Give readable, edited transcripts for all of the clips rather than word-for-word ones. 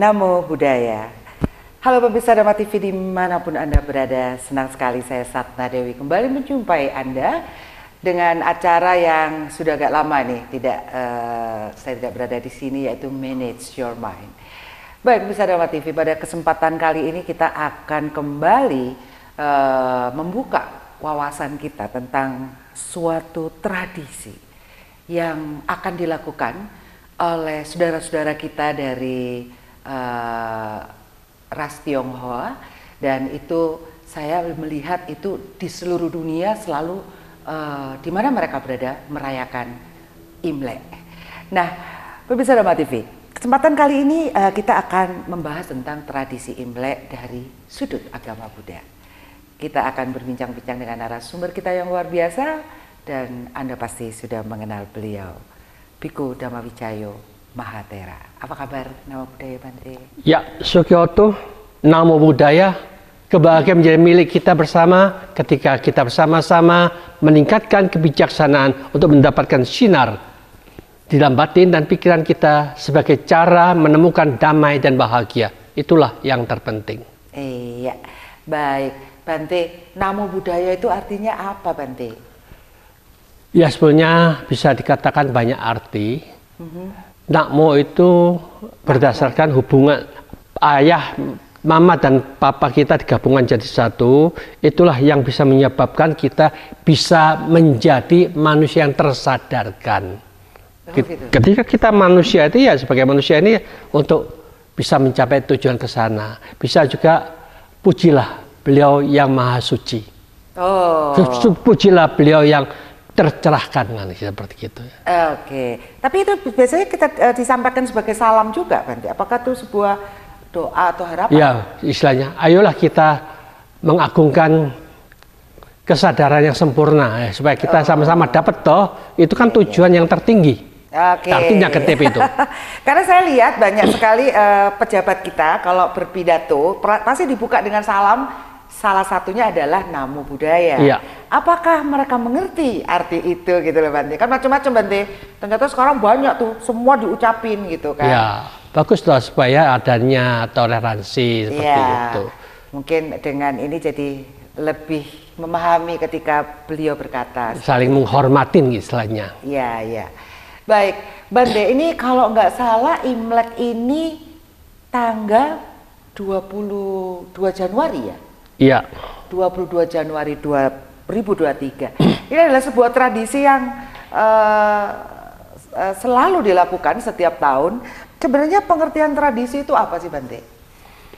Namo Buddhaya. Halo pemirsa Dharma TV dimanapun Anda berada, senang sekali saya Satna Dewi kembali menjumpai Anda dengan acara yang sudah agak lama nih, saya tidak berada di sini, yaitu Manage Your Mind. Baik pemirsa Dharma TV, pada kesempatan kali ini kita akan kembali membuka wawasan kita tentang suatu tradisi yang akan dilakukan oleh saudara-saudara kita dari ras Tionghoa, dan itu saya melihat itu di seluruh dunia selalu di mana mereka berada merayakan Imlek. Nah, pemirsa Dharma TV, kesempatan kali ini kita akan membahas tentang tradisi Imlek dari sudut agama Buddha. Kita akan berbincang-bincang dengan narasumber kita yang luar biasa, dan Anda pasti sudah mengenal beliau, Bhikkhu Dhammawicaya Mahathera. Apa kabar Namo Buddhaya Bante? Ya, Sukyoto, Namo Buddhaya, kebahagiaan menjadi milik kita bersama ketika kita bersama-sama meningkatkan kebijaksanaan untuk mendapatkan sinar di dalam batin dan pikiran kita sebagai cara menemukan damai dan bahagia. Itulah yang terpenting. Iya, baik Bante. Namo Buddhaya itu artinya apa Bante? Ya, sebenarnya bisa dikatakan banyak arti. Namo itu berdasarkan hubungan ayah, mama dan papa kita digabungkan jadi satu. Itulah yang bisa menyebabkan kita bisa menjadi manusia yang tersadarkan. Ketika kita manusia itu ya sebagai manusia ini untuk bisa mencapai tujuan ke sana. Bisa juga pujilah beliau yang maha suci. Pujilah beliau yang tercerahkan, seperti itu. Oke, tapi itu biasanya kita disampaikan sebagai salam juga, Bante. Apakah itu sebuah doa atau harapan? Ya, istilahnya, ayolah kita mengagungkan kesadaran yang sempurna, supaya kita sama-sama dapat toh. Itu kan tujuan yang tertinggi. Artinya KTP itu. Karena saya lihat banyak sekali pejabat kita kalau berpidato pasti dibuka dengan salam. Salah satunya adalah Namo Buddhaya. Iya. Apakah mereka mengerti arti itu gitu loh Bante? Kan macam-macam Bante. Ternyata sekarang banyak tuh, semua diucapin gitu kan. Ya, bagus loh supaya adanya toleransi seperti itu. Mungkin dengan ini jadi lebih memahami ketika beliau berkata. Saling menghormatin istilahnya. Iya, iya. Baik, Bante, ini kalau nggak salah Imlek ini tanggal 22 Januari ya? Iya. 22 Januari 2023. Ini adalah sebuah tradisi yang selalu dilakukan setiap tahun. Sebenarnya pengertian tradisi itu apa sih Bante?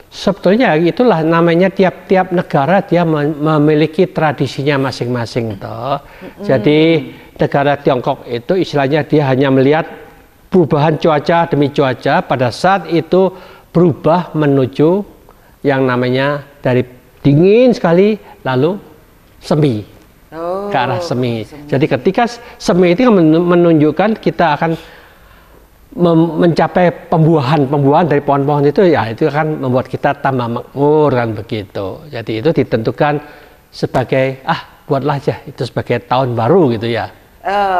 Sebetulnya itulah namanya, tiap-tiap negara dia memiliki tradisinya masing-masing toh. Jadi negara Tiongkok itu istilahnya dia hanya melihat perubahan cuaca demi cuaca, pada saat itu berubah menuju yang namanya dari dingin sekali lalu semi, ke arah semi. Jadi ketika semi itu menunjukkan kita akan mencapai pembuahan dari pohon-pohon itu, ya itu akan membuat kita tambah makmur kan begitu. Jadi itu ditentukan sebagai buatlah aja itu sebagai tahun baru gitu ya.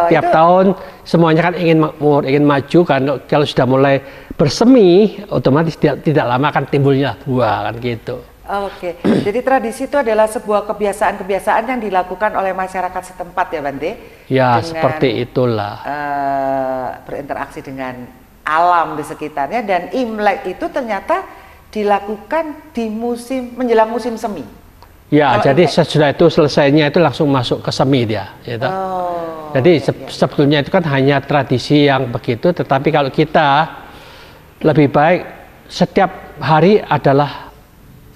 Tiap tahun semuanya kan ingin makmur, ingin maju kan. Kalau sudah mulai bersemi otomatis tidak lama akan timbulnya buah kan gitu. Oke, jadi tradisi itu adalah sebuah kebiasaan-kebiasaan yang dilakukan oleh masyarakat setempat ya Bante? Ya, seperti itulah. Berinteraksi dengan alam di sekitarnya, dan Imlek itu ternyata dilakukan di menjelang musim semi. Ya, jadi sesudah itu selesainya itu langsung masuk ke semi dia. Gitu. Jadi sebetulnya itu kan hanya tradisi yang begitu, tetapi kalau kita lebih baik setiap hari adalah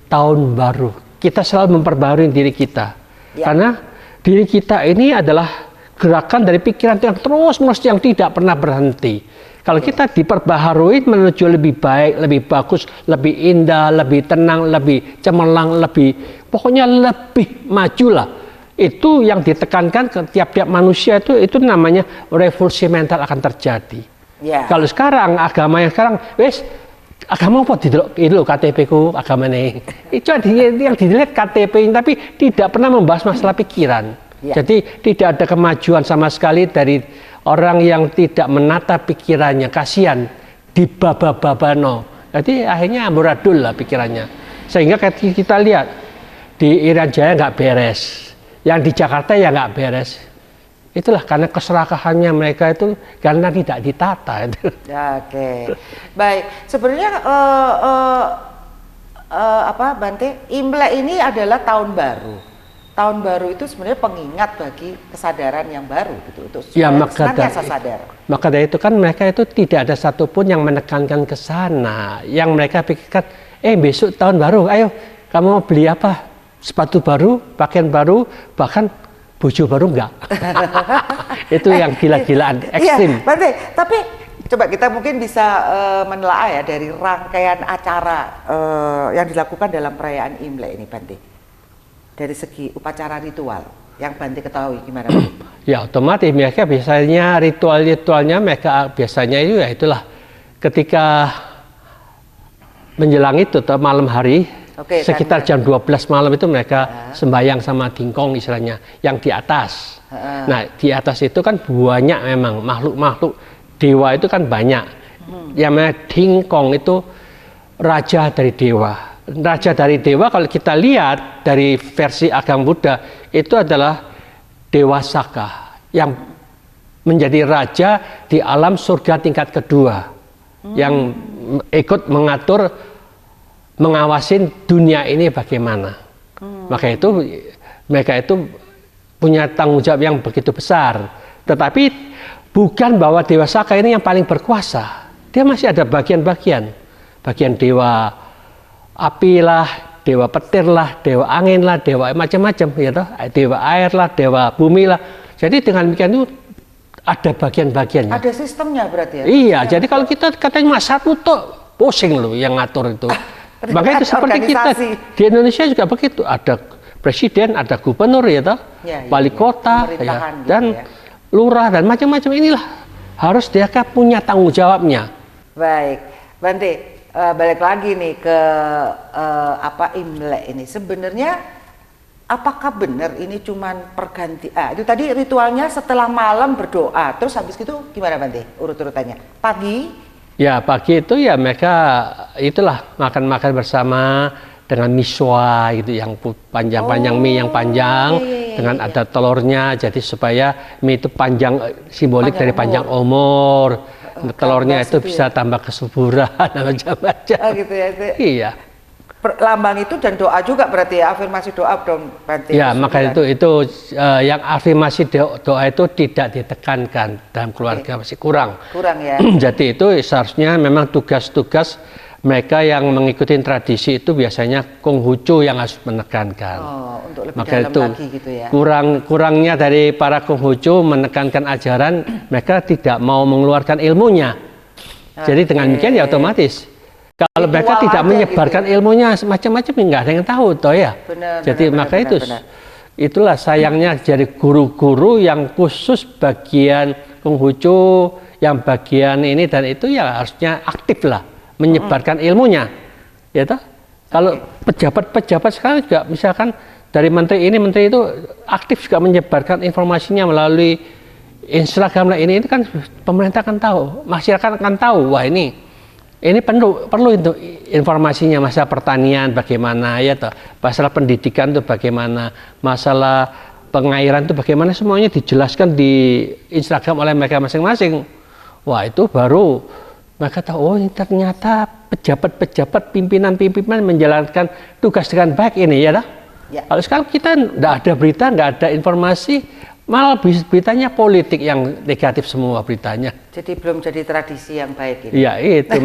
tahun baru. Kita selalu memperbarui diri kita. Karena diri kita ini adalah gerakan dari pikiran yang terus-menerus yang tidak pernah berhenti. Kalau kita diperbaharui menuju lebih baik, lebih bagus, lebih indah, lebih tenang, lebih cemerlang, pokoknya lebih maju lah. Itu yang ditekankan ke tiap-tiap manusia, itu namanya revolusi mental akan terjadi. Kalau sekarang agama yang sekarang agama apa itu KTP ku agama nih. Itu yang dilihat KTP, tapi tidak pernah membahas masalah pikiran. Jadi tidak ada kemajuan sama sekali dari orang yang tidak menata pikirannya. Kasihan dibaba-babano. Jadi akhirnya amburadul lah pikirannya. Sehingga kita lihat di Irian Jaya nggak beres, yang di Jakarta ya nggak beres. Itulah karena keserakahannya mereka itu karena tidak ditata. Ya, oke. Baik, sebenarnya apa Bante? Imlek ini adalah tahun baru. Tahun baru itu sebenarnya pengingat bagi kesadaran yang baru gitu, untuk Ya, senantiasa sadar. maka dari itu kan mereka itu tidak ada satupun yang menekankan ke sana. Yang mereka pikirkan, besok tahun baru, ayo kamu mau beli apa? Sepatu baru, pakaian baru, bahkan bojo baru enggak. Itu yang gila-gilaan, ekstrim. Iya, Bante, tapi coba kita mungkin bisa menelaah ya dari rangkaian acara yang dilakukan dalam perayaan Imlek ini, Bante. Dari segi upacara ritual yang Bante ketahui gimana? Ya otomatis mereka biasanya ritualnya mereka biasanya itu ya itulah ketika menjelang itu atau malam hari sekitar jam 12 malam itu mereka sembahyang sama dingkong istilahnya yang di atas. Nah di atas itu kan banyak memang makhluk-makhluk dewa itu kan banyak. Yang namanya dingkong itu raja dari dewa. Raja dari dewa kalau kita lihat dari versi agama Buddha itu adalah Dewa Saka yang menjadi raja di alam surga tingkat kedua yang ikut mengatur mengawasin dunia ini bagaimana. Maka itu mereka itu punya tanggung jawab yang begitu besar. Tetapi bukan bahwa Dewa Saka ini yang paling berkuasa. Dia masih ada bagian-bagian. Bagian dewa api lah, dewa petir lah, dewa angin lah, dewa macam-macam, ya toh, dewa air lah, dewa bumi lah. Jadi dengan demikian itu ada bagian-bagiannya. Ada sistemnya berarti ya? Iya, jadi kalau kita katanya mas satu tuh pusing loh yang ngatur itu. Makanya itu seperti kita di Indonesia juga begitu. Ada presiden, ada gubernur ya toh, wali kota, ya, dan lurah dan macam-macam inilah harus dia punya tanggung jawabnya. Baik, Bante. Balik lagi nih ke Imlek ini sebenarnya apakah benar ini cuman perganti itu tadi ritualnya setelah malam berdoa terus habis itu gimana Bante urut-urutannya pagi? Ya pagi itu ya mereka itulah makan-makan bersama dengan miswa gitu yang panjang-panjang mie yang panjang dengan ada telurnya jadi supaya mie itu panjang simbolik dari panjang umur. Telurnya itu bisa tambah kesuburan macam-macam. Oh gitu ya. Iya. Lambang itu dan doa juga berarti ya afirmasi doa dong Bante. Ya maka itu yang afirmasi doa itu tidak ditekankan dalam keluarga masih kurang. Kurang ya. Jadi itu seharusnya memang tugas-tugas mereka yang mengikuti tradisi itu biasanya Konghucu yang harus menekankan. Oh, untuk lebih maka dalam itu lagi gitu ya. Kurangnya dari para Konghucu menekankan ajaran, mereka tidak mau mengeluarkan ilmunya. Jadi dengan demikian ya otomatis. Kalau mereka tidak menyebarkan gitu. Ilmunya macam-macam nggak ada yang tahu toh ya. Jadi maka itu itulah sayangnya jadi guru-guru yang khusus bagian Konghucu, yang bagian ini dan itu ya harusnya aktif lah. Menyebarkan ilmunya, ya toh. Kalau pejabat-pejabat sekarang juga misalkan dari menteri ini menteri itu aktif juga menyebarkan informasinya melalui Instagram lah ini kan pemerintah kan tahu, masyarakat kan tahu wah ini perlu itu informasinya masalah pertanian bagaimana ya toh, masalah pendidikan itu bagaimana, masalah pengairan itu bagaimana semuanya dijelaskan di Instagram oleh mereka masing-masing. Wah itu baru mereka tahu, oh ini ternyata pejabat-pejabat, pimpinan-pimpinan menjalankan tugas dengan baik ini ya dah. Ya. Kalau sekarang kita tidak ada berita, tidak ada informasi, malah beritanya politik yang negatif semua beritanya. Jadi belum jadi tradisi yang baik ini. Iya itu,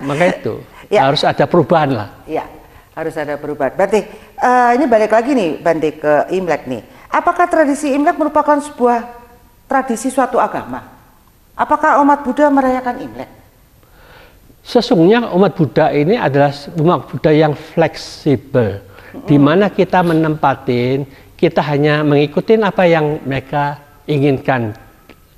maka itu ya. Harus ada perubahan lah. Iya, harus ada perubahan. Berarti ini balik lagi nih Bante ke Imlek nih. Apakah tradisi Imlek merupakan sebuah tradisi suatu agama? Apakah umat Buddha merayakan Imlek? Sesungguhnya umat Buddha ini adalah umat Buddha yang fleksibel, di mana kita menempatin, kita hanya mengikuti apa yang mereka inginkan,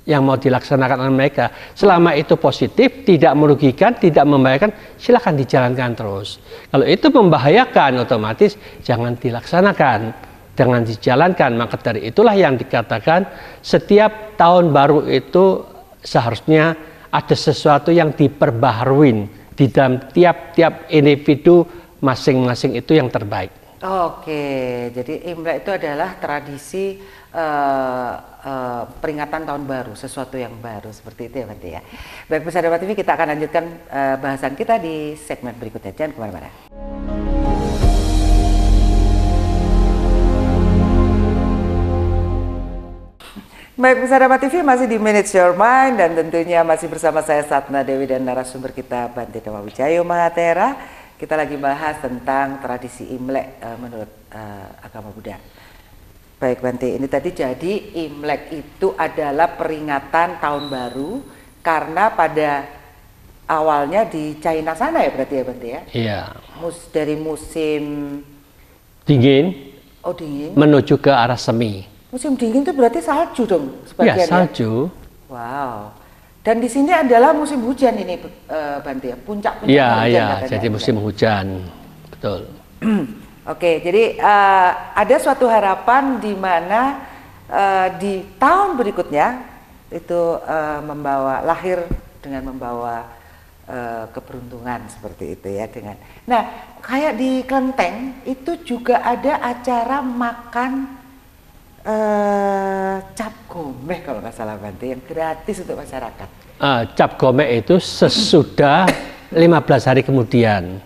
yang mau dilaksanakan oleh mereka. Selama itu positif, tidak merugikan, tidak membahayakan, silakan dijalankan terus. Kalau itu membahayakan, otomatis jangan dilaksanakan, jangan dijalankan. Maka dari itulah yang dikatakan setiap tahun baru itu seharusnya ada sesuatu yang diperbaharuin, di dalam tiap-tiap individu masing-masing itu yang terbaik. Oke, jadi Imlek itu adalah tradisi peringatan tahun baru, sesuatu yang baru seperti itu ya Bante ya. Baik pemirsa Dharma TV, kita akan lanjutkan bahasan kita di segmen berikutnya. Jangan kemana-mana. Baik pemirsa Dharma TV, masih di Manage Your Mind dan tentunya masih bersama saya Satna Dewi dan narasumber kita Bante Dhamma Wijaya Mahatera. Kita lagi bahas tentang tradisi Imlek menurut agama Buddha. Baik Bante, ini tadi jadi Imlek itu adalah peringatan tahun baru karena pada awalnya di China sana ya berarti ya Bante ya? Iya. Dari musim dingin, dingin menuju ke arah semi. Musim dingin itu berarti salju dong Ya, sebagian salju. Wow. Dan di sini adalah musim hujan ini Bante ya, puncak-puncak hujan. Iya, jadi musim hujan, betul. Oke, jadi ada suatu harapan di mana di tahun berikutnya itu lahir dengan membawa keberuntungan seperti itu ya dengan. Nah, kayak di Klenteng itu juga ada acara makan cap gomeh kalau nggak salah Bante yang gratis untuk masyarakat. Cap gomeh itu sesudah 15 hari kemudian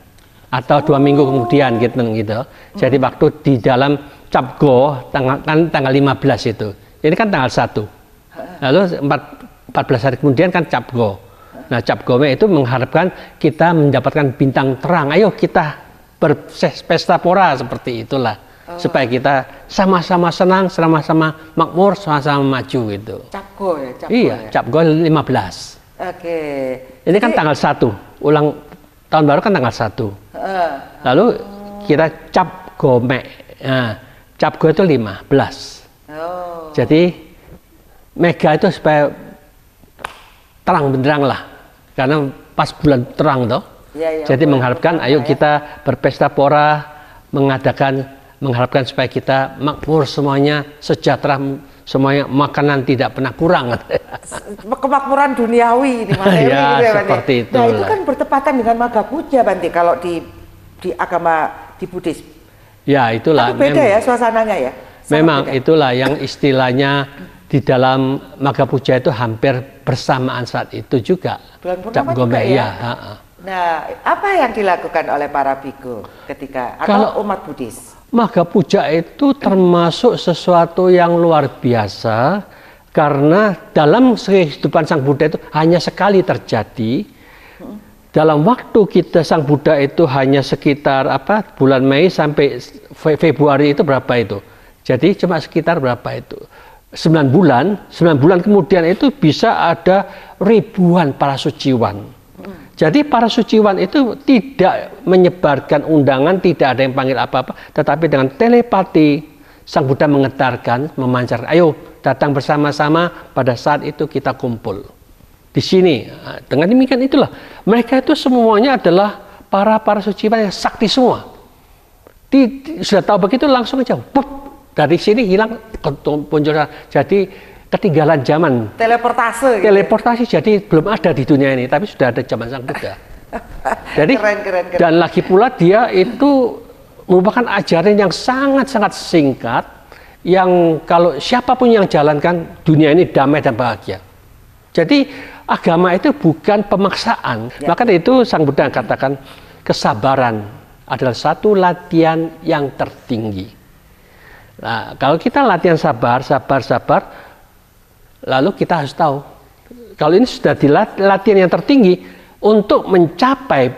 atau 2 minggu kemudian gitu. Jadi waktu di dalam cap go tanggal 15 itu. Ini kan tanggal 1. Lalu 14 hari kemudian kan cap go. Nah, cap gomeh itu mengharapkan kita mendapatkan bintang terang. Ayo kita berpesta pora seperti itulah. Supaya kita sama-sama senang, sama-sama makmur, sama-sama maju gitu. Capgo ya? Iya, Capgo 15. Oke. Ini kan tanggal 1, ulang tahun baru kan tanggal 1. Lalu kita cap gome. Nah, cap go itu 15. Jadi mega itu supaya terang benderang lah. Karena pas bulan terang toh. Ya, jadi mengharapkan ayo kita berpesta pora, mengharapkan supaya kita makmur semuanya, sejahtera semuanya, makanan tidak pernah kurang. Kemakmuran duniawi ini materi ya, gitu ya, seperti itu. Nah, itu kan bertepatan dengan Magha Puja Bante kalau di agama di Buddhis. Ya, itulah. Tapi beda ya suasananya ya. Memang beda. Itulah yang istilahnya di dalam Magha Puja itu hampir bersamaan saat itu juga. Bulan purnama juga ya. Nah, apa yang dilakukan oleh para biku ketika atau umat Buddhis? Magha Puja itu termasuk sesuatu yang luar biasa karena dalam kehidupan Sang Buddha itu hanya sekali terjadi. Dalam waktu kita Sang Buddha itu hanya sekitar bulan Mei sampai Februari itu berapa itu? Jadi cuma sekitar berapa itu? 9 bulan kemudian itu bisa ada ribuan para suciwan. Jadi para suciwan itu tidak menyebarkan undangan, tidak ada yang panggil apa-apa, tetapi dengan telepati Sang Buddha mengetarkan, memancarkan, ayo datang bersama-sama pada saat itu kita kumpul di sini. Dengan demikian itulah mereka itu semuanya adalah para suciwan yang sakti semua. Sudah tahu begitu langsung aja, dari sini hilang punculan. Jadi ketinggalan zaman. Teleportasi jadi belum ada di dunia ini, tapi sudah ada zaman Sang Buddha. Jadi keren. Dan lagi pula dia itu merupakan ajaran yang sangat-sangat singkat, yang kalau siapapun yang jalankan dunia ini damai dan bahagia. Jadi agama itu bukan pemaksaan. Maka itu Sang Buddha katakan kesabaran adalah satu latihan yang tertinggi. Nah, kalau kita latihan sabar, lalu kita harus tahu, kalau ini sudah latihan yang tertinggi, untuk mencapai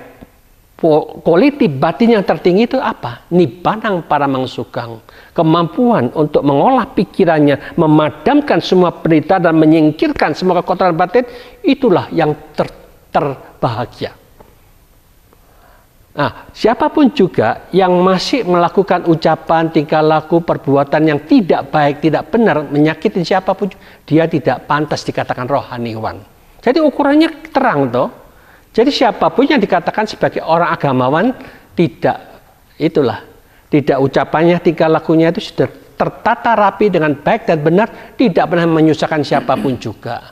quality batin yang tertinggi itu apa? Nibbanang paramang sukang. Kemampuan untuk mengolah pikirannya, memadamkan semua penderitaan dan menyingkirkan semua kekotoran batin, itulah yang terbahagia. Nah, siapapun juga yang masih melakukan ucapan, tingkah laku, perbuatan yang tidak baik, tidak benar, menyakiti siapapun, dia tidak pantas dikatakan rohaniwan. Jadi ukurannya terang toh. Jadi siapapun yang dikatakan sebagai orang agamawan, tidak ucapannya, tingkah lakunya itu sudah tertata rapi dengan baik dan benar, tidak pernah menyusahkan siapapun juga.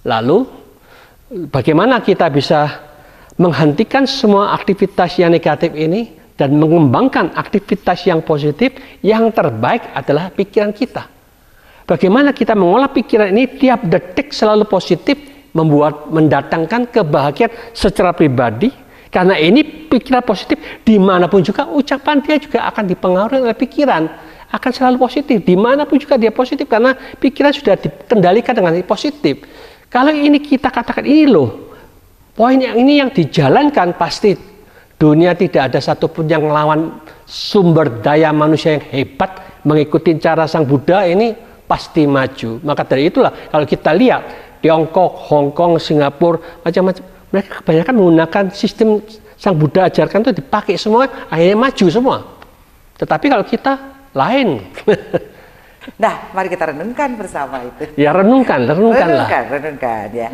Lalu bagaimana kita bisa menghentikan semua aktivitas yang negatif ini dan mengembangkan aktivitas yang positif. Yang terbaik adalah pikiran kita. Bagaimana kita mengolah pikiran ini tiap detik selalu positif, mendatangkan kebahagiaan secara pribadi. Karena ini pikiran positif, dimanapun juga ucapan dia juga akan dipengaruhi oleh pikiran. Akan selalu positif, dimanapun juga dia positif, karena pikiran sudah dikendalikan dengan positif. Kalau ini kita katakan, ini loh, poin yang ini yang dijalankan, pasti dunia tidak ada satupun yang melawan sumber daya manusia yang hebat, mengikuti cara Sang Buddha ini pasti maju. Maka dari itulah kalau kita lihat, Tiongkok, Hong Kong, Singapura, macam-macam, mereka kebanyakan menggunakan sistem Sang Buddha ajarkan itu dipakai semua, akhirnya maju semua. Tetapi kalau kita lain. Nah, mari kita renungkan bersama itu. Ya renungkan lah. Renungkan ya.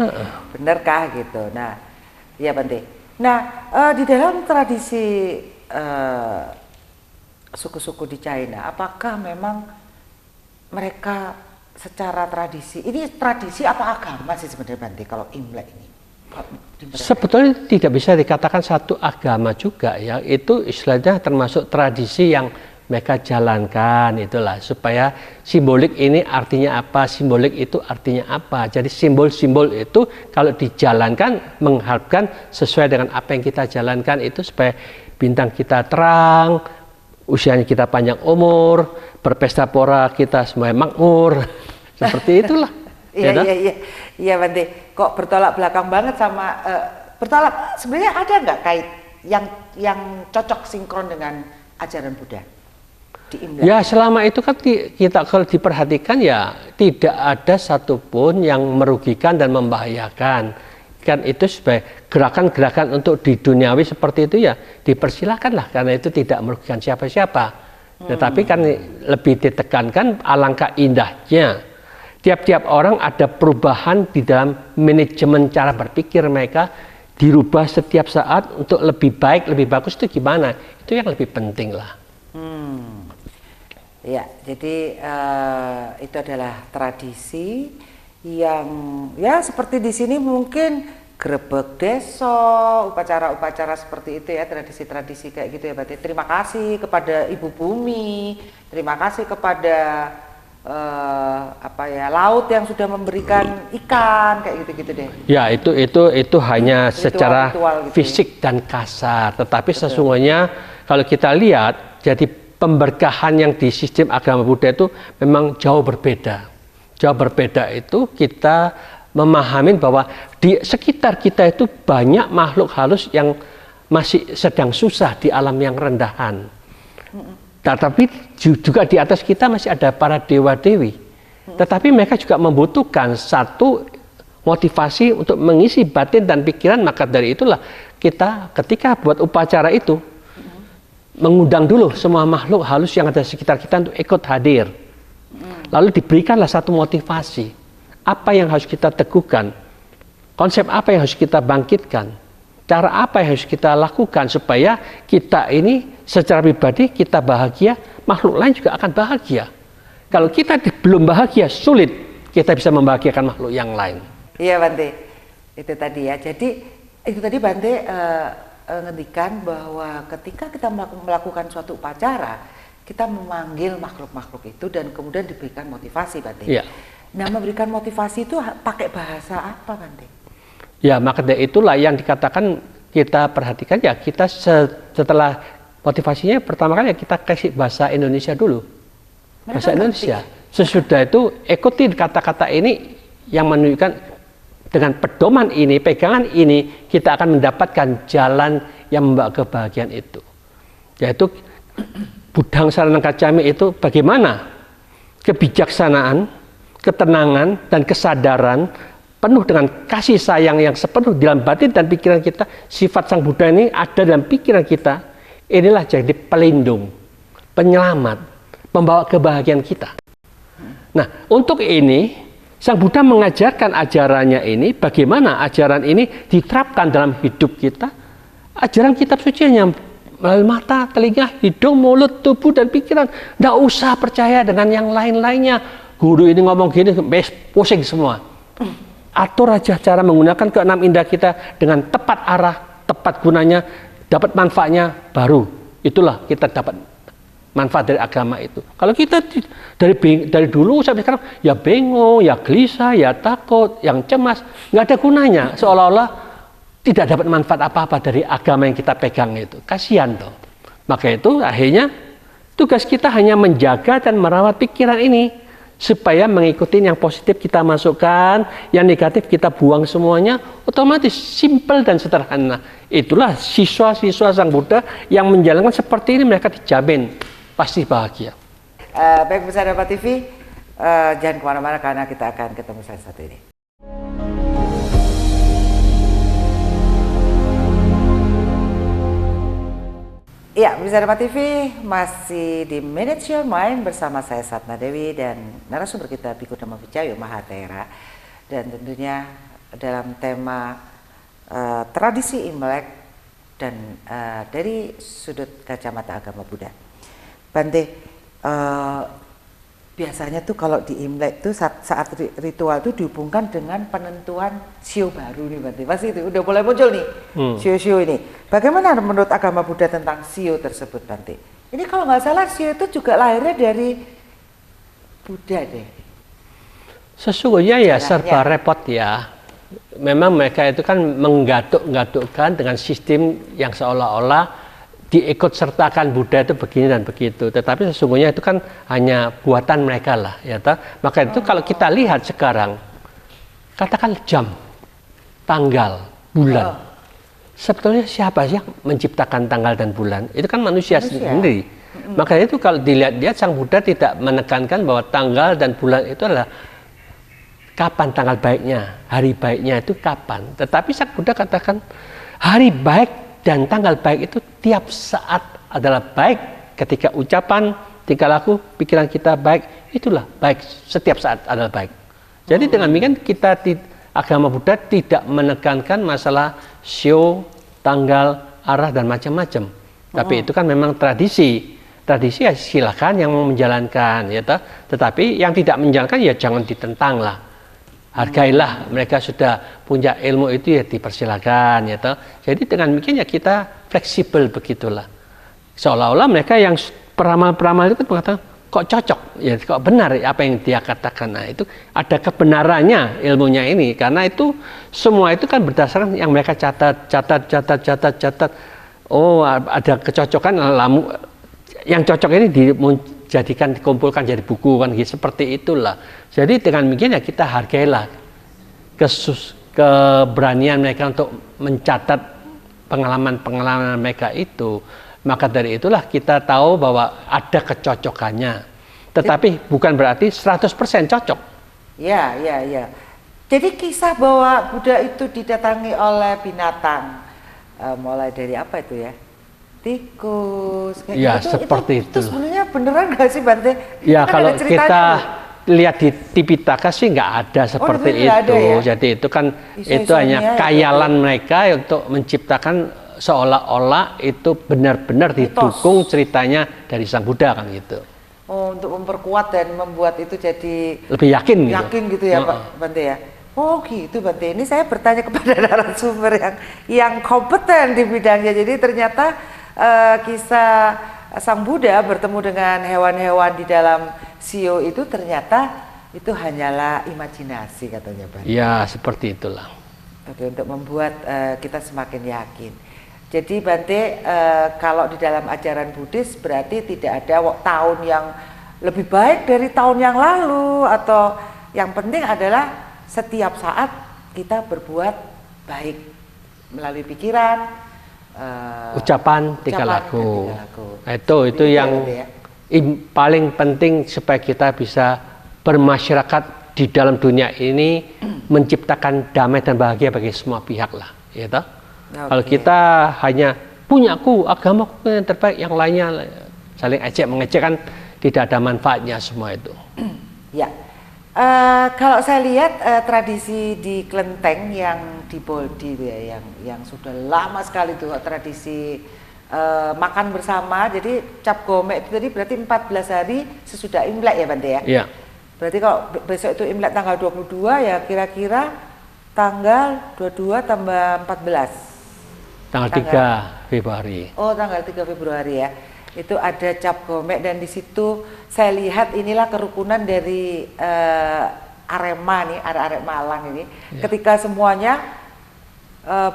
Benarkah gitu. Nah, ya Bante. Nah, di dalam tradisi suku-suku di China, apakah memang mereka secara tradisi, ini tradisi apa agama sih sebenarnya Bante kalau Imlek ini? Sebetulnya tidak bisa dikatakan satu agama juga ya, itu istilahnya termasuk tradisi yang mereka jalankan, itulah supaya simbolik ini artinya apa, simbolik itu artinya apa. Jadi simbol-simbol itu kalau dijalankan mengharapkan sesuai dengan apa yang kita jalankan itu supaya bintang kita terang, usianya kita panjang umur, berpesta pora kita semuanya makmur, seperti itulah. Iya Bante. Kok bertolak belakang banget sama bertolak, sebenarnya ada nggak kait yang cocok sinkron dengan ajaran Buddha di Imlek? Ya selama itu kan kita kalau diperhatikan ya tidak ada satupun yang merugikan dan membahayakan. Kan itu sebagai gerakan-gerakan untuk di duniawi seperti itu ya dipersilakanlah, karena itu tidak merugikan siapa-siapa. Tetapi kan lebih ditekankan alangkah indahnya tiap-tiap orang ada perubahan di dalam manajemen cara berpikir mereka, dirubah setiap saat untuk lebih baik, lebih bagus. Itu gimana? Itu yang lebih penting lah. Ya, jadi itu adalah tradisi yang ya seperti di sini mungkin grebek deso, upacara-upacara seperti itu ya, tradisi-tradisi kayak gitu ya berarti. Terima kasih kepada Ibu Bumi, terima kasih kepada laut yang sudah memberikan ikan kayak gitu-gitu deh. Ya itu hanya secara ritual gitu fisik dan kasar, tetapi sesungguhnya kalau kita lihat jadi pemberkahan yang di sistem agama Buddha itu memang jauh berbeda. Jauh berbeda itu kita memahami bahwa di sekitar kita itu banyak makhluk halus yang masih sedang susah di alam yang rendahan. Tetapi juga di atas kita masih ada para dewa-dewi. Tetapi mereka juga membutuhkan satu motivasi untuk mengisi batin dan pikiran. Maka dari itulah kita ketika buat upacara itu mengundang dulu semua makhluk halus yang ada di sekitar kita untuk ikut hadir. Lalu diberikanlah satu motivasi. Apa yang harus kita teguhkan? Konsep apa yang harus kita bangkitkan? Cara apa yang harus kita lakukan supaya kita ini secara pribadi kita bahagia, makhluk lain juga akan bahagia. Kalau kita belum bahagia, sulit kita bisa membahagiakan makhluk yang lain. Iya Bante, itu tadi ya. Jadi itu tadi Bante ngendikan bahwa ketika kita melakukan suatu upacara, kita memanggil makhluk-makhluk itu dan kemudian diberikan motivasi Bante. Iya. Nah memberikan motivasi itu pakai bahasa apa Bante? Ya maka dari itulah yang dikatakan kita perhatikan ya, kita setelah motivasinya pertama kali ya kita kasih bahasa Indonesia dulu. Bahasa Indonesia. Sesudah itu ikuti kata-kata ini yang menunjukkan dengan pedoman ini, pegangan ini kita akan mendapatkan jalan yang membawa kebahagiaan itu. Yaitu Budhang Saranang Gacchami itu bagaimana kebijaksanaan, ketenangan dan kesadaran penuh dengan kasih sayang yang sepenuh dalam batin dan pikiran kita. Sifat Sang Buddha ini ada dalam pikiran kita. Inilah jadi pelindung, penyelamat, pembawa kebahagiaan kita. Nah, untuk ini Sang Buddha mengajarkan ajarannya ini, bagaimana ajaran ini diterapkan dalam hidup kita. Ajaran kitab suci hanya melalui mata, telinga, hidung, mulut, tubuh, dan pikiran. Tidak usah percaya dengan yang lain-lainnya. Guru ini ngomong gini, pusing semua. Atur aja cara menggunakan keenam indera kita dengan tepat arah, tepat gunanya, dapat manfaatnya, baru itulah kita dapat manfaat dari agama itu. Kalau kita dari dulu sampai sekarang ya bingung, ya gelisah, ya takut, yang cemas, nggak ada gunanya, seolah-olah tidak dapat manfaat apa-apa dari agama yang kita pegang itu. Kasihan toh. Maka itu akhirnya tugas kita hanya menjaga dan merawat pikiran ini supaya mengikuti yang positif kita masukkan, yang negatif kita buang semuanya, otomatis simpel dan sederhana. Itulah siswa-siswa Sang Buddha yang menjalankan seperti ini, mereka dijamin pasti bahagia. Baik pemirsa Dharma TV, jangan kemana-mana karena kita akan ketemu saat satu ini. Ya, pemirsa Dharma TV masih di Manage Your Mind bersama saya Satna Dewi dan narasumber kita Bhikkhu Dhamma Vicayo Mahathera, dan tentunya dalam tema tradisi Imlek dan dari sudut kacamata agama Buddha. Bante, biasanya tuh kalau di Imlek tuh saat ritual tuh dihubungkan dengan penentuan shio baru nih Bante. Pasti itu udah mulai muncul nih shio-shio ini. Bagaimana menurut agama Buddha tentang shio tersebut Bante? Ini kalau nggak salah shio itu juga lahirnya dari Buddha deh. Sesungguhnya ya serba repot ya. Memang mereka itu kan menggatuk-gatukkan dengan sistem yang seolah-olah diikut sertakan Buddha itu begini dan begitu, tetapi sesungguhnya itu kan hanya buatan mereka lah, ya toh. Maka itu kalau kita lihat sekarang, katakan jam, tanggal, bulan, sebetulnya siapa sih yang menciptakan tanggal dan bulan? Itu kan manusia sendiri. Maka itu kalau dilihat-lihat Sang Buddha tidak menekankan bahwa tanggal dan bulan itu adalah kapan tanggal baiknya, hari baiknya itu kapan. Tetapi Sang Buddha katakan hari baik dan tanggal baik itu tiap saat adalah baik. Ketika ucapan, tingkah laku, pikiran kita baik, itulah baik, setiap saat adalah baik. Jadi dengan demikian kita agama Buddha tidak menekankan masalah shio, tanggal, arah dan macam-macam. Tapi itu kan memang tradisi. Tradisi ya silakan yang mau menjalankan, ya toh. Tetapi yang tidak menjalankan ya jangan ditentang lah. Hargailah, mereka sudah punya ilmu itu ya dipersilakan, ya toh. Jadi dengan demikian ya kita fleksibel begitulah. Seolah-olah mereka yang peramal-peramal itu mengatakan kok cocok, ya kok benar apa yang dia katakan. Nah itu ada kebenarannya ilmunya ini, karena itu semua itu kan berdasarkan yang mereka catat. Oh ada kecocokan, yang cocok ini dikumpulkan jadi buku kan, gitu, seperti itulah. Jadi dengan demikian ya kita hargailah keberanian mereka untuk mencatat pengalaman-pengalaman mereka itu. Maka dari itulah kita tahu bahwa ada kecocokannya. Tetapi bukan berarti 100% cocok. Ya. Jadi kisah bahwa Buddha itu didatangi oleh binatang, mulai dari apa itu ya? Tikus, kayak ya gitu, seperti itu. Itu sebenarnya beneran nggak sih Bante? Ya kan kalau kita lihat di Tipitaka sih nggak ada seperti itu. Ada, ya? Jadi itu kan itu hanya khayalan mereka untuk menciptakan seolah-olah itu benar-benar didukung ceritanya dari Sang Buddha kan gitu. Oh, untuk memperkuat dan membuat itu jadi lebih yakin gitu. Yakin gitu ya Pak Bante ya. Oh gitu Bante. Ini saya bertanya kepada narasumber yang kompeten di bidangnya. Jadi ternyata kisah Sang Buddha bertemu dengan hewan-hewan di dalam shio itu ternyata itu hanyalah imajinasi katanya Bante. Ya seperti itulah. Oke, untuk membuat kita semakin yakin. Jadi Bante, kalau di dalam ajaran Buddhis berarti tidak ada tahun yang lebih baik dari tahun yang lalu, atau yang penting adalah setiap saat kita berbuat baik melalui pikiran, ucapan, tingkah laku. Itu yang paling penting supaya kita bisa bermasyarakat di dalam dunia ini menciptakan damai dan bahagia bagi semua pihak lah, ya toh. Kalau kita hanya punyaku, agamaku yang terbaik, yang lainnya saling ejek mengejek kan tidak ada manfaatnya semua itu. Ya, kalau saya lihat tradisi di Klenteng yang di Boldi ya, yang sudah lama sekali tuh tradisi makan bersama. Jadi cap gome itu tadi berarti 14 hari sesudah Imlek ya Bante ya? Iya. Berarti kalau besok itu Imlek tanggal 22 ya kira-kira tanggal 22 tambah 14. Tanggal 3 Februari. Oh, tanggal 3 Februari ya. Itu ada Cap Gomeh dan di situ saya lihat inilah kerukunan dari Arema nih, arek-arek Malang ini. Ya. Ketika semuanya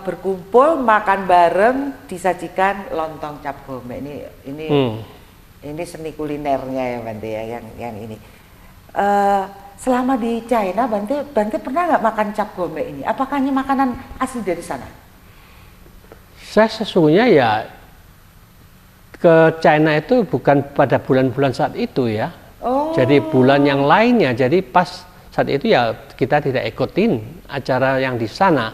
berkumpul makan bareng disajikan lontong Cap Gomeh. Ini seni kulinernya ya Bante ya yang ini. Selama di China, Bante pernah nggak makan Cap Gomeh ini? Apakah ini makanan asli dari sana? Saya sesungguhnya ya ke China itu bukan pada bulan-bulan saat itu ya. Oh. Jadi bulan yang lainnya. Jadi pas saat itu ya kita tidak ikutin acara yang di sana.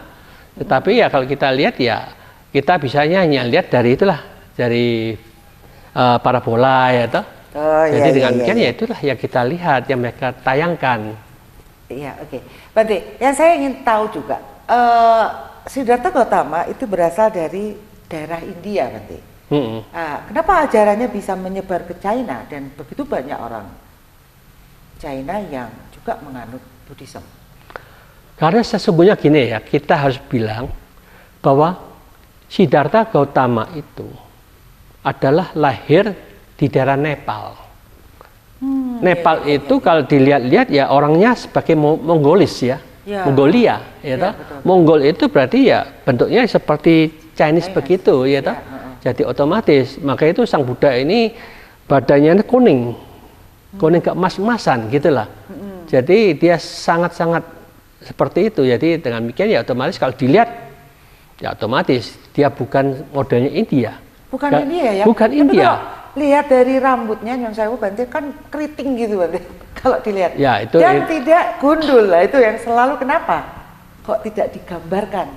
Tetapi ya kalau kita lihat ya kita bisanya hanya lihat dari itulah, dari parabola ya toh. Oh, jadi dengan demikian ya itulah yang kita lihat, yang mereka tayangkan. Iya, oke. Bante, yang saya ingin tahu juga, Siddhartha Gautama itu berasal dari daerah India, Bante. Kenapa ajarannya bisa menyebar ke China dan begitu banyak orang China yang juga menganut Buddhism? Karena sesungguhnya gini ya, kita harus bilang bahwa Siddhartha Gautama itu adalah lahir di daerah Nepal. Nepal itu kalau dilihat-lihat ya orangnya sebagai Mongolis ya, Mongolia ya toh. Mongol itu berarti ya bentuknya seperti Chinese begitu ya toh. Jadi otomatis maka itu Sang Buddha ini badannya kuning keemas-emasan gitulah. Jadi dia sangat-sangat seperti itu. Jadi dengan demikian ya otomatis kalau dilihat ya otomatis dia bukan modelnya India. Bukan India ya. Bukan India. Lihat dari rambutnya yang saya Bante kan keriting gitu Bante kalau dilihat ya, itu, dan tidak gundul lah, itu yang selalu kenapa kok tidak digambarkan?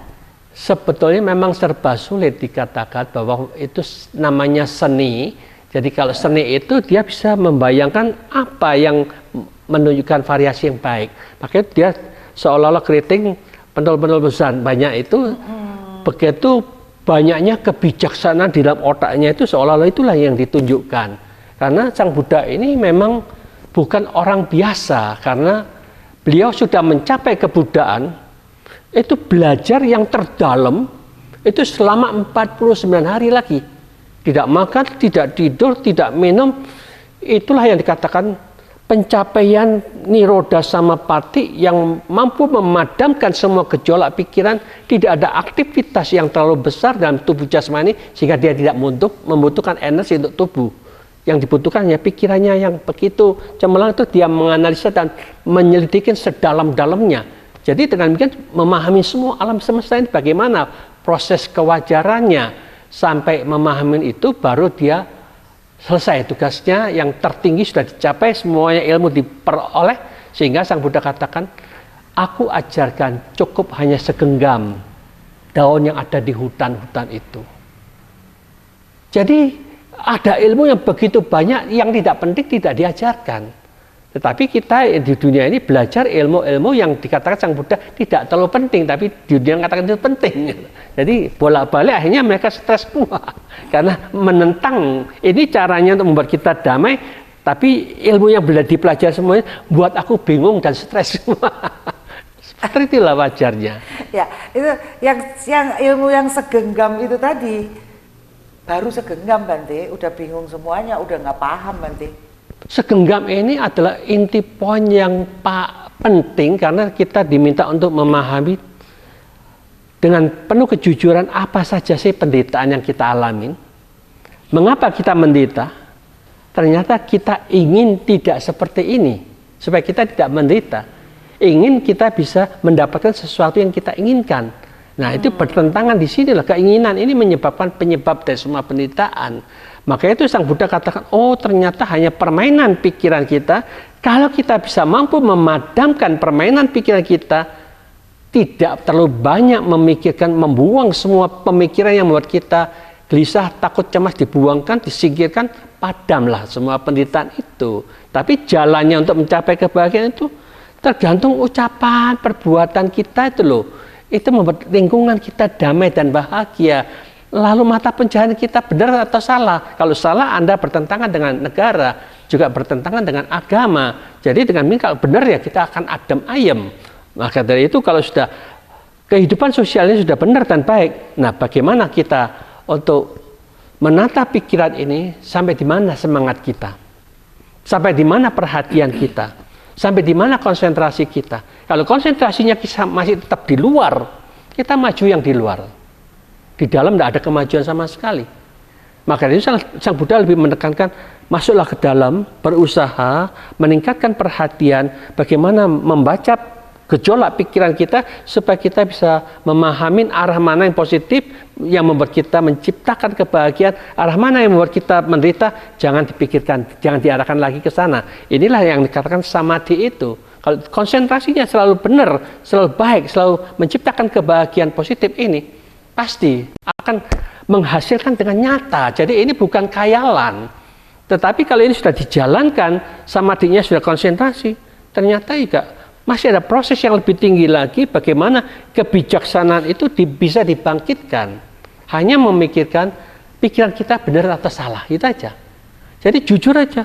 Sebetulnya memang serba sulit dikatakan bahwa itu namanya seni. Jadi kalau seni itu dia bisa membayangkan apa yang menunjukkan variasi yang baik, makanya dia seolah-olah keriting pentul-pentul besar banyak itu begitu banyaknya kebijaksanaan di dalam otaknya itu seolah-olah itulah yang ditunjukkan. Karena Sang Buddha ini memang bukan orang biasa, karena beliau sudah mencapai kebuddhaan, itu belajar yang terdalam, itu selama 49 hari lagi. Tidak makan, tidak tidur, tidak minum, itulah yang dikatakan pencapaian Nirodha Samapatti yang mampu memadamkan semua gejolak pikiran, tidak ada aktivitas yang terlalu besar dalam tubuh jasmani sehingga dia tidak membutuhkan energi untuk tubuh. Yang dibutuhkan hanya pikirannya yang begitu cemerlang, itu dia menganalisa dan menyelidiki sedalam-dalamnya. Jadi dengan demikian memahami semua alam semesta ini bagaimana proses kewajarannya, sampai memahami itu baru dia selesai tugasnya, yang tertinggi sudah dicapai, semuanya ilmu diperoleh, sehingga Sang Buddha katakan, aku ajarkan cukup hanya segenggam daun yang ada di hutan-hutan itu. Jadi ada ilmu yang begitu banyak yang tidak penting tidak diajarkan. Tetapi kita di dunia ini belajar ilmu-ilmu yang dikatakan Sang Buddha tidak terlalu penting, tapi di dunia yang katakan itu penting. Jadi bolak-balik akhirnya mereka stres semua. Karena menentang, ini caranya untuk membuat kita damai, tapi ilmu yang dipelajari semuanya buat aku bingung dan stres semua. Seperti itulah wajarnya. Ya, itu yang ilmu yang segenggam itu tadi, baru segenggam Bante, udah bingung semuanya, udah nggak paham Bante. Segenggam ini adalah inti poin yang penting, karena kita diminta untuk memahami dengan penuh kejujuran apa saja sih penderitaan yang kita alamin. Mengapa kita menderita? Ternyata kita ingin tidak seperti ini, supaya kita tidak menderita. Ingin kita bisa mendapatkan sesuatu yang kita inginkan. Nah, itu bertentangan di sinilah, keinginan ini menyebabkan penyebab dari semua penderitaan. Makanya itu Sang Buddha katakan, oh ternyata hanya permainan pikiran kita. Kalau kita bisa mampu memadamkan permainan pikiran kita, tidak terlalu banyak memikirkan, membuang semua pemikiran yang membuat kita gelisah, takut, cemas, dibuangkan, disingkirkan, padamlah semua penderitaan itu. Tapi jalannya untuk mencapai kebahagiaan itu tergantung ucapan, perbuatan kita itu loh. Itu membuat lingkungan kita damai dan bahagia. Lalu mata pencaharian kita benar atau salah? Kalau salah, Anda bertentangan dengan negara, juga bertentangan dengan agama. Jadi dengan ini kalau benar ya kita akan adem ayem. Maka dari itu kalau sudah kehidupan sosialnya sudah benar dan baik. Nah, bagaimana kita untuk menata pikiran ini, sampai di mana semangat kita, sampai di mana perhatian kita, sampai di mana konsentrasi kita. Kalau konsentrasinya kita masih tetap di luar, kita maju yang di luar. Di dalam tidak ada kemajuan sama sekali. Maka itu Sang Buddha lebih menekankan, masuklah ke dalam, berusaha, meningkatkan perhatian, bagaimana membaca gejolak pikiran kita, supaya kita bisa memahami arah mana yang positif, yang membuat kita menciptakan kebahagiaan, arah mana yang membuat kita menderita, jangan dipikirkan, jangan diarahkan lagi ke sana. Inilah yang dikatakan samadhi itu. Kalau konsentrasinya selalu benar, selalu baik, selalu menciptakan kebahagiaan positif ini, pasti akan menghasilkan dengan nyata. Jadi ini bukan khayalan. Tetapi kalau ini sudah dijalankan, samadhinya sudah konsentrasi, ternyata juga masih ada proses yang lebih tinggi lagi, bagaimana kebijaksanaan itu bisa dibangkitkan. Hanya memikirkan pikiran kita benar atau salah, itu aja. Jadi jujur aja,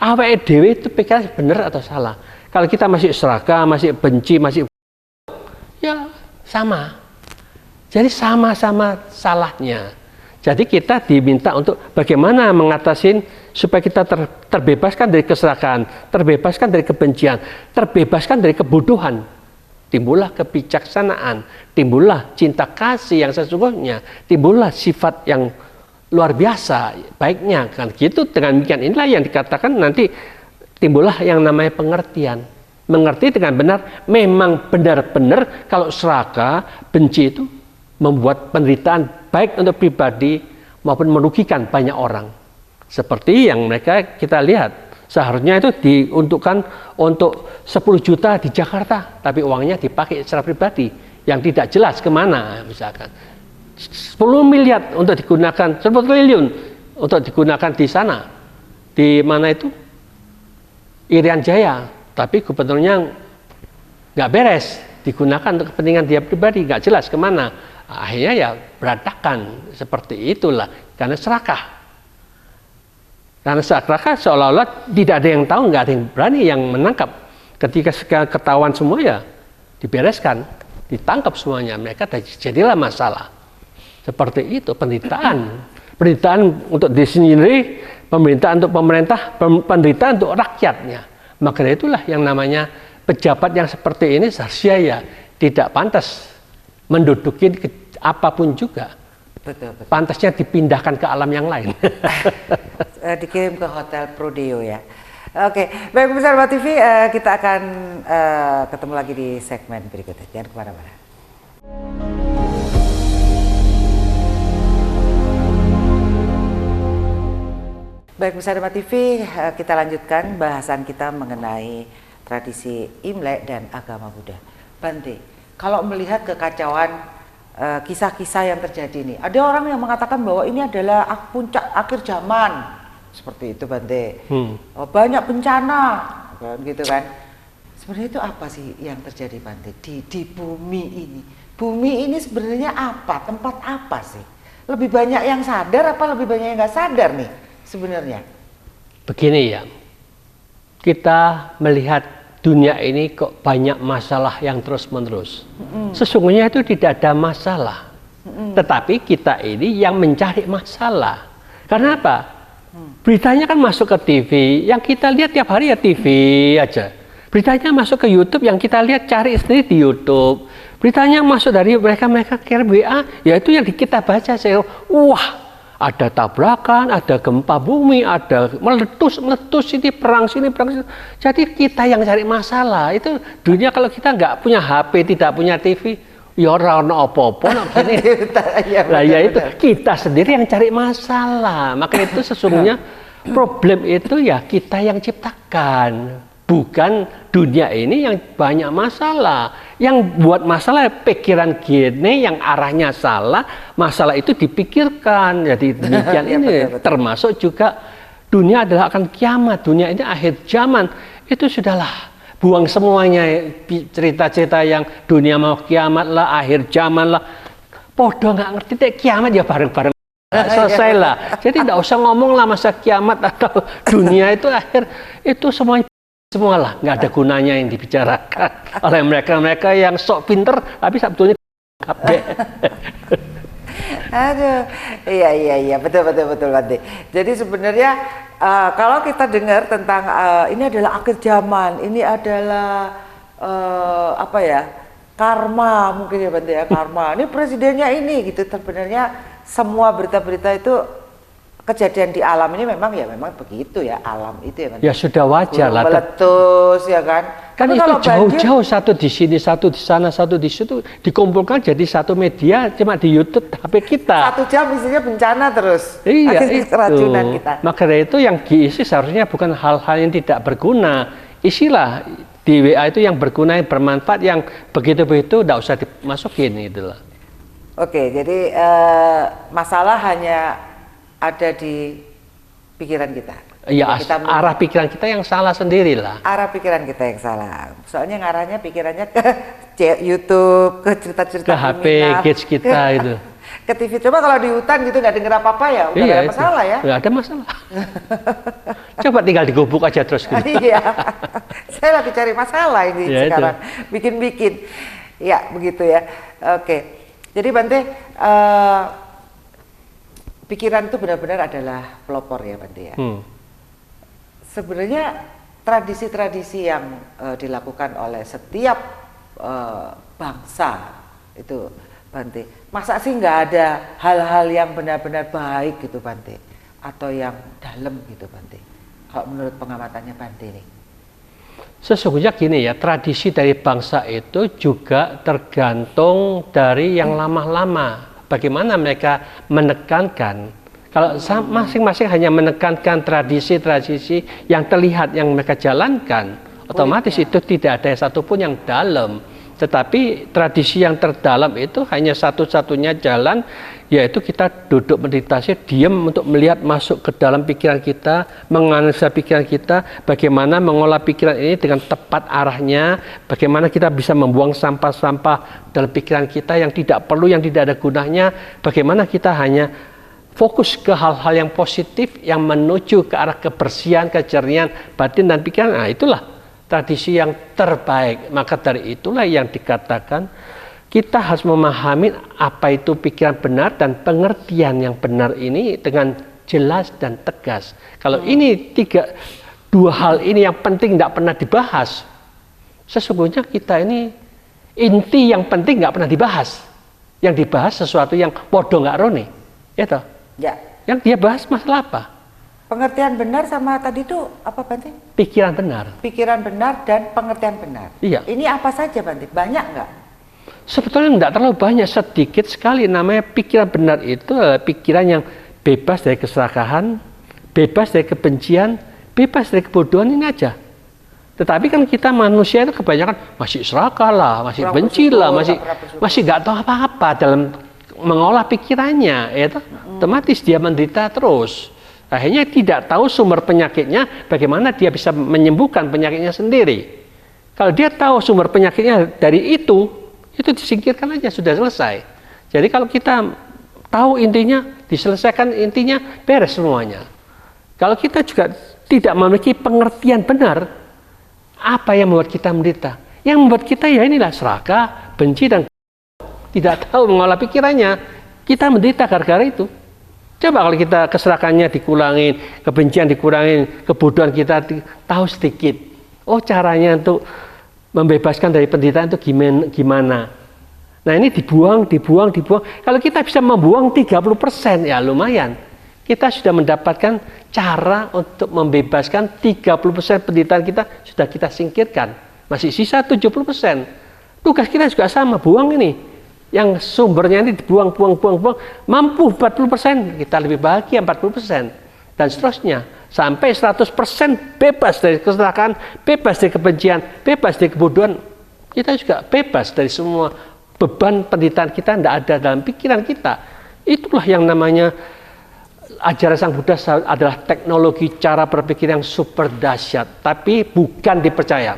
awake dhewe itu pikiran benar atau salah. Kalau kita masih serakah, masih benci, masih ya sama. Jadi sama-sama salahnya. Jadi kita diminta untuk bagaimana mengatasi supaya kita terbebaskan dari keserakahan, terbebaskan dari kebencian, terbebaskan dari kebodohan. Timbullah kebijaksanaan, timbullah cinta kasih yang sesungguhnya, timbullah sifat yang luar biasa baiknya. Kan gitu, dengan demikian inilah yang dikatakan nanti timbullah yang namanya pengertian. Mengerti dengan benar, memang benar-benar kalau serakah, benci itu membuat penderitaan baik untuk pribadi maupun merugikan banyak orang. Seperti yang mereka kita lihat, seharusnya itu diuntukkan untuk 10 juta di Jakarta, tapi uangnya dipakai secara pribadi yang tidak jelas kemana, misalkan 10 miliar untuk digunakan, 10 triliun untuk digunakan di sana, di mana itu Irian Jaya, tapi gubernurnya nggak beres, digunakan untuk kepentingan dia pribadi, nggak jelas kemana. Akhirnya ya berantakan, seperti itulah, karena serakah. Karena serakah seolah-olah tidak ada yang tahu, nggak ada yang berani yang menangkap. Ketika ketahuan semua ya dibereskan, ditangkap semuanya, mereka jadilah masalah. Seperti itu penderitaan. Penderitaan untuk diri sendiri, pemerintahan untuk pemerintah, penderitaan untuk rakyatnya. Maka itulah yang namanya pejabat yang seperti ini seharusnya ya tidak pantas menduduki apapun juga. Betul, betul. Pantasnya dipindahkan ke alam yang lain. Dikirim ke Hotel Prodeo ya. Oke, baik pemirsa Dharma TV, kita akan ketemu lagi di segmen berikutnya. Jangan kemana-mana. Baik pemirsa Dharma TV, kita lanjutkan bahasan kita mengenai tradisi Imlek dan agama Buddha. Bante, kalau melihat kekacauan kisah-kisah yang terjadi ini, ada orang yang mengatakan bahwa ini adalah puncak akhir zaman, seperti itu Bante. Banyak bencana, kan, gitu kan? Sebenarnya itu apa sih yang terjadi Bante di bumi ini? Bumi ini sebenarnya apa? Tempat apa sih? Lebih banyak yang sadar apa lebih banyak yang nggak sadar nih sebenarnya? Begini ya, kita melihat dunia ini kok banyak masalah yang terus-menerus. Sesungguhnya itu tidak ada masalah. Tetapi kita ini yang mencari masalah. Karena apa? Beritanya kan masuk ke TV, yang kita lihat tiap hari ya TV aja. Beritanya masuk ke YouTube, yang kita lihat cari sendiri di YouTube. Beritanya masuk dari mereka kirim WA, ya itu yang kita baca. Wah, ada tabrakan, ada gempa bumi, ada meletus ini perang sini. Jadi kita yang cari masalah. Itu dunia kalau kita nggak punya HP, tidak punya TV, ya orang apa-apa gini. Nah ya itu kita sendiri yang cari masalah. Maka itu sesungguhnya problem itu ya kita yang ciptakan. Bukan dunia ini yang banyak masalah. Yang buat masalah pikiran gini yang arahnya salah, masalah itu dipikirkan. Jadi demikian ini betul. Termasuk juga dunia adalah akan kiamat, dunia ini akhir zaman. Itu sudahlah, buang semuanya cerita-cerita yang dunia mau kiamat lah, akhir zaman lah. Podo nggak ngerti deh, kiamat ya bareng-bareng. Selesai lah. Jadi tidak usah ngomong lah masa kiamat atau dunia itu akhir, itu semuanya Semualah nggak ada gunanya yang dibicarakan oleh mereka yang sok pinter tapi sebetulnya kabeh. Aduh, iya, betul Bante. Jadi sebenarnya kalau kita dengar tentang ini adalah akhir zaman, ini adalah apa ya, karma mungkin ya Bante ya, karma. Ini presidennya ini gitu. Sebenarnya semua berita-berita itu kejadian di alam ini memang begitu ya, alam itu ya Bante. Ya sudah wajar lah. Meletus ya kan. Kan Tapi itu kalau jauh-jauh, satu di sini, satu di sana, satu di situ, dikumpulkan jadi satu media cuma di YouTube HP kita. 1 jam isinya bencana terus. Iya, akhirnya itu. keracunan kita. Maka dari itu yang diisi seharusnya bukan hal-hal yang tidak berguna. Isilah di WA itu yang berguna, yang bermanfaat, yang begitu-begitu tidak usah dimasukin gitu loh. Oke, jadi masalah hanya ada di pikiran kita. Ya, arah pikiran kita yang salah sendirilah. Arah pikiran kita yang salah. Soalnya ngarahnya pikirannya ke YouTube, ke cerita-cerita ke HP, gadget kita itu. Ke TV. Coba kalau di hutan gitu nggak denger apa-apa ya, udah Iya, ada masalah ya. Nggak ada masalah. Coba tinggal digubuk aja terus gitu. Iya. Saya lagi cari masalah ini Ya, sekarang. Bikin-bikin. Ya, begitu ya. Oke. Jadi Bante, pikiran itu benar-benar adalah pelopor ya Bante ya. Sebenarnya tradisi-tradisi yang dilakukan oleh setiap bangsa itu Bante, masa sih nggak ada hal-hal yang benar-benar baik gitu Bante, atau yang dalam gitu Bante, kalau menurut pengamatannya Bante nih? Sesungguhnya gini ya, tradisi dari bangsa itu juga tergantung dari yang lama-lama. Bagaimana mereka menekankan. Kalau masing-masing hanya menekankan tradisi-tradisi yang terlihat yang mereka jalankan, otomatis itu tidak ada satupun yang dalam. Tetapi tradisi yang terdalam itu hanya satu-satunya jalan, yaitu kita duduk meditasi, diam untuk melihat masuk ke dalam pikiran kita, menganalisa pikiran kita, bagaimana mengolah pikiran ini dengan tepat arahnya, bagaimana kita bisa membuang sampah-sampah dalam pikiran kita yang tidak perlu, yang tidak ada gunanya, bagaimana kita hanya fokus ke hal-hal yang positif yang menuju ke arah kebersihan, kejernihan batin dan pikiran. Nah, itulah tradisi yang terbaik. Maka dari itulah yang dikatakan kita harus memahami apa itu pikiran benar dan pengertian yang benar ini dengan jelas dan tegas. Kalau ini dua hal ini yang penting tidak pernah dibahas, sesungguhnya kita ini inti yang penting nggak pernah dibahas. Yang dibahas sesuatu yang podo nggak rone, ya toh? Ya. Yang dia bahas masalah apa? Pengertian benar sama tadi itu apa Bante? Pikiran benar. Pikiran benar dan pengertian benar. Iya. Ini apa saja Bante? Banyak nggak? Sebetulnya tidak terlalu banyak, sedikit sekali. Namanya pikiran benar itu adalah pikiran yang bebas dari keserakahan, bebas dari kebencian, bebas dari kebodohan, ini aja. Tetapi kan kita manusia itu kebanyakan masih serakah lah, masih benci lah, masih nggak tahu apa-apa dalam mengolah pikirannya, ya toh? Otomatis dia menderita terus. Akhirnya tidak tahu sumber penyakitnya, bagaimana dia bisa menyembuhkan penyakitnya sendiri. Kalau dia tahu sumber penyakitnya dari itu disingkirkan aja, sudah selesai. Jadi kalau kita tahu intinya, diselesaikan intinya, beres semuanya. Kalau kita juga tidak memiliki pengertian benar, apa yang membuat kita menderita? Yang membuat kita ya inilah serakah, benci dan tidak tahu mengolah pikirannya, kita menderita gara-gara itu. Coba kalau kita keserakahannya dikurangin, kebencian dikurangin, kebodohan kita tahu sedikit. Oh, caranya untuk membebaskan dari penderitaan itu gimana? Nah, ini dibuang. Kalau kita bisa membuang 30%, ya lumayan. Kita sudah mendapatkan cara untuk membebaskan 30% penderitaan kita, sudah kita singkirkan. Masih sisa 70%. Tugas kita juga sama, buang ini. Yang sumbernya ini dibuang, mampu 40%, kita lebih bahagia 40%, dan seterusnya sampai 100% bebas dari kesalahan, bebas dari kebencian, bebas dari kebodohan. Kita juga bebas dari semua beban penderitaan kita, tidak ada dalam pikiran kita. Itulah yang namanya ajaran Sang Buddha adalah teknologi cara berpikir yang super dahsyat, tapi bukan dipercaya,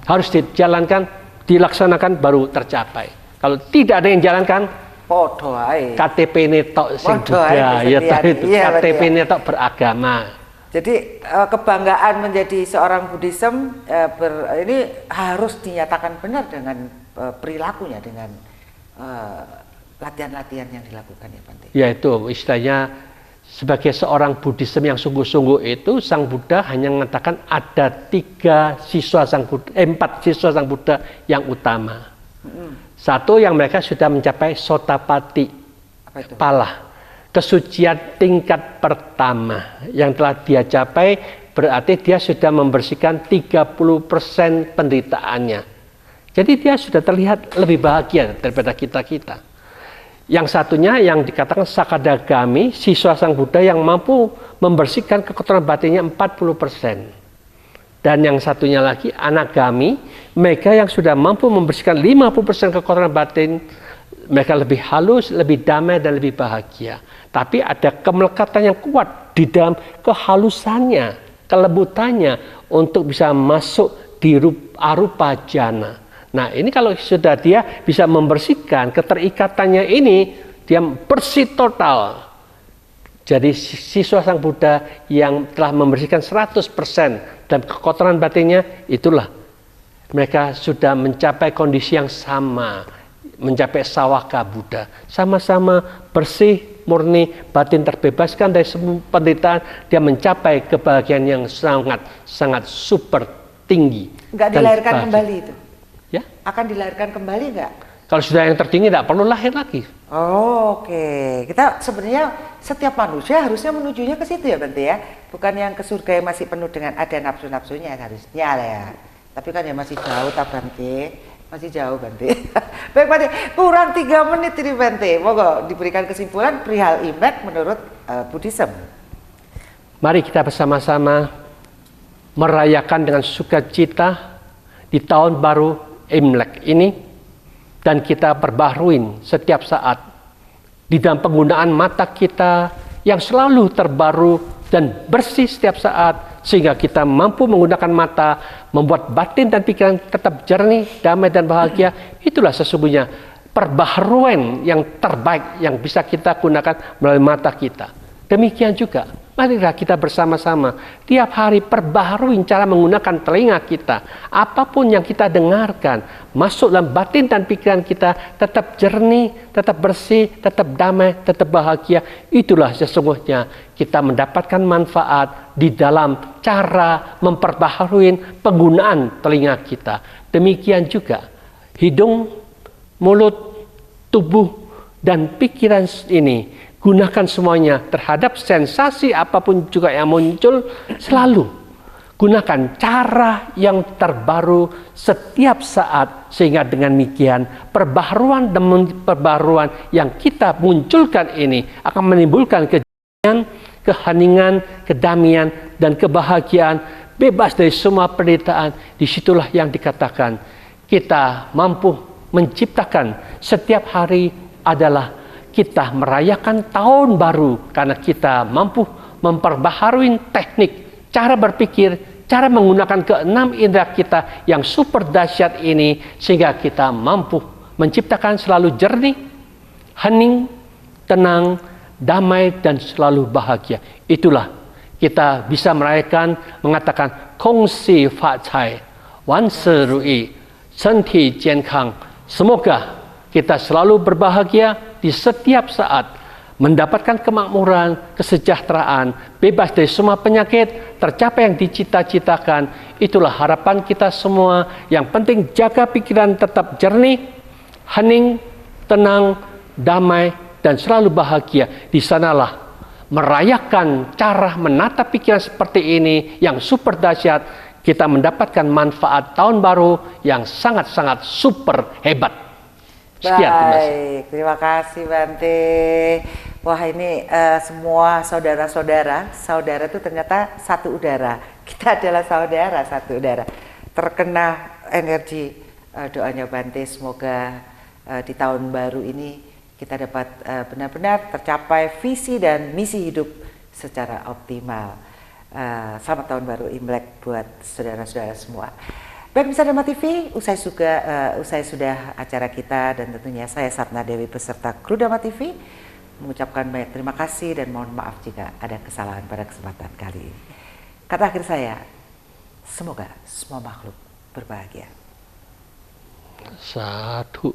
harus dijalankan, dilaksanakan baru tercapai. Kalau tidak ada yang jalankan, podo ae. KTP ini tok sing Buddha, ya itu. KTP ini tok beragama. Jadi kebanggaan menjadi seorang Buddhism ini harus dinyatakan benar dengan perilakunya, dengan latihan-latihan yang dilakukan ya Bante. Ya itu istilahnya sebagai seorang Buddhism yang sungguh-sungguh itu Sang Buddha hanya mengatakan ada 4 siswa Sang Buddha yang utama. Satu yang mereka sudah mencapai Sotapati, pala, kesucian tingkat pertama yang telah dia capai, berarti dia sudah membersihkan 30% penderitaannya. Jadi dia sudah terlihat lebih bahagia daripada kita-kita. Yang satunya yang dikatakan Sakadagami, siswa Sang Buddha yang mampu membersihkan kekotoran batinnya 40%. Dan yang satunya lagi Anagami, mereka yang sudah mampu membersihkan 50% kekotoran batin, mereka lebih halus, lebih damai dan lebih bahagia. Tapi ada kemelekatan yang kuat di dalam kehalusannya, kelembutannya untuk bisa masuk di arupa jana. Nah ini kalau sudah dia bisa membersihkan keterikatannya ini, dia bersih total. Jadi siswa Sang Buddha yang telah membersihkan 100% dan kekotoran batinnya, itulah mereka sudah mencapai kondisi yang sama, mencapai Sawaka Buddha, sama-sama bersih, murni, batin terbebaskan dari semua penderitaan, dia mencapai kebahagiaan yang sangat super tinggi. Nggak dilahirkan kembali itu? Ya? Akan dilahirkan kembali nggak? Kalau sudah yang tertinggi tidak perlu lahir lagi. Oh, oke. Kita sebenarnya setiap manusia harusnya menujunya ke situ ya Bante ya. Bukan yang ke surga yang masih penuh dengan ada nafsu-nafsunya harusnya ya. Tapi kan ya masih jauh tak Bante. Masih jauh Bante. Baik Bante, kurang 3 menit ini Bante. Moga diberikan kesimpulan perihal Imlek menurut Buddhism. Mari kita bersama-sama merayakan dengan sukacita di tahun baru Imlek ini. Dan kita perbaharuin setiap saat di dalam penggunaan mata kita yang selalu terbaru dan bersih setiap saat, sehingga kita mampu menggunakan mata membuat batin dan pikiran tetap jernih, damai dan bahagia. Itulah sesungguhnya perbaharuan yang terbaik yang bisa kita gunakan melalui mata kita. Demikian juga, marilah kita bersama-sama tiap hari perbaharui cara menggunakan telinga kita. Apapun yang kita dengarkan, masuk dalam batin dan pikiran kita, tetap jernih, tetap bersih, tetap damai, tetap bahagia. Itulah sesungguhnya kita mendapatkan manfaat di dalam cara memperbaharui penggunaan telinga kita. Demikian juga hidung, mulut, tubuh, dan pikiran ini. Gunakan semuanya terhadap sensasi apapun juga yang muncul, selalu gunakan cara yang terbaru setiap saat, sehingga dengan demikian perbaharuan demi perbaharuan yang kita munculkan ini akan menimbulkan kejernihan, keheningan, kedamaian, dan kebahagiaan, bebas dari semua penderitaan. Disitulah yang dikatakan kita mampu menciptakan setiap hari adalah kita merayakan tahun baru, karena kita mampu memperbaharui teknik, cara berpikir, cara menggunakan keenam indera kita yang super dahsyat ini, sehingga kita mampu menciptakan selalu jernih, hening, tenang, damai, dan selalu bahagia. Itulah kita bisa merayakan, mengatakan Kongsi Fa Cai, Wan Se Rui, Senti Jian Kang. Semoga kita selalu berbahagia di setiap saat, mendapatkan kemakmuran, kesejahteraan, bebas dari semua penyakit, tercapai yang dicita-citakan. Itulah harapan kita semua. Yang penting jaga pikiran tetap jernih, hening, tenang, damai, dan selalu bahagia. Di sanalah merayakan cara menata pikiran seperti ini yang super dahsyat, kita mendapatkan manfaat tahun baru yang sangat-sangat super hebat. Sekian, baik, terima kasih Bante. Wah ini semua saudara-saudara, saudara itu ternyata satu udara. Kita adalah saudara satu udara. Terkena energi doanya Bante, semoga di tahun baru ini kita dapat benar-benar tercapai visi dan misi hidup secara optimal. Selamat tahun baru Imlek buat saudara-saudara semua. Baik pemirsa Dharma TV, usai sudah acara kita, dan tentunya saya Satna Dewi beserta kru Dharma TV mengucapkan banyak terima kasih dan mohon maaf jika ada kesalahan pada kesempatan kali ini. Kata akhir saya, semoga semua makhluk berbahagia. Sadhu.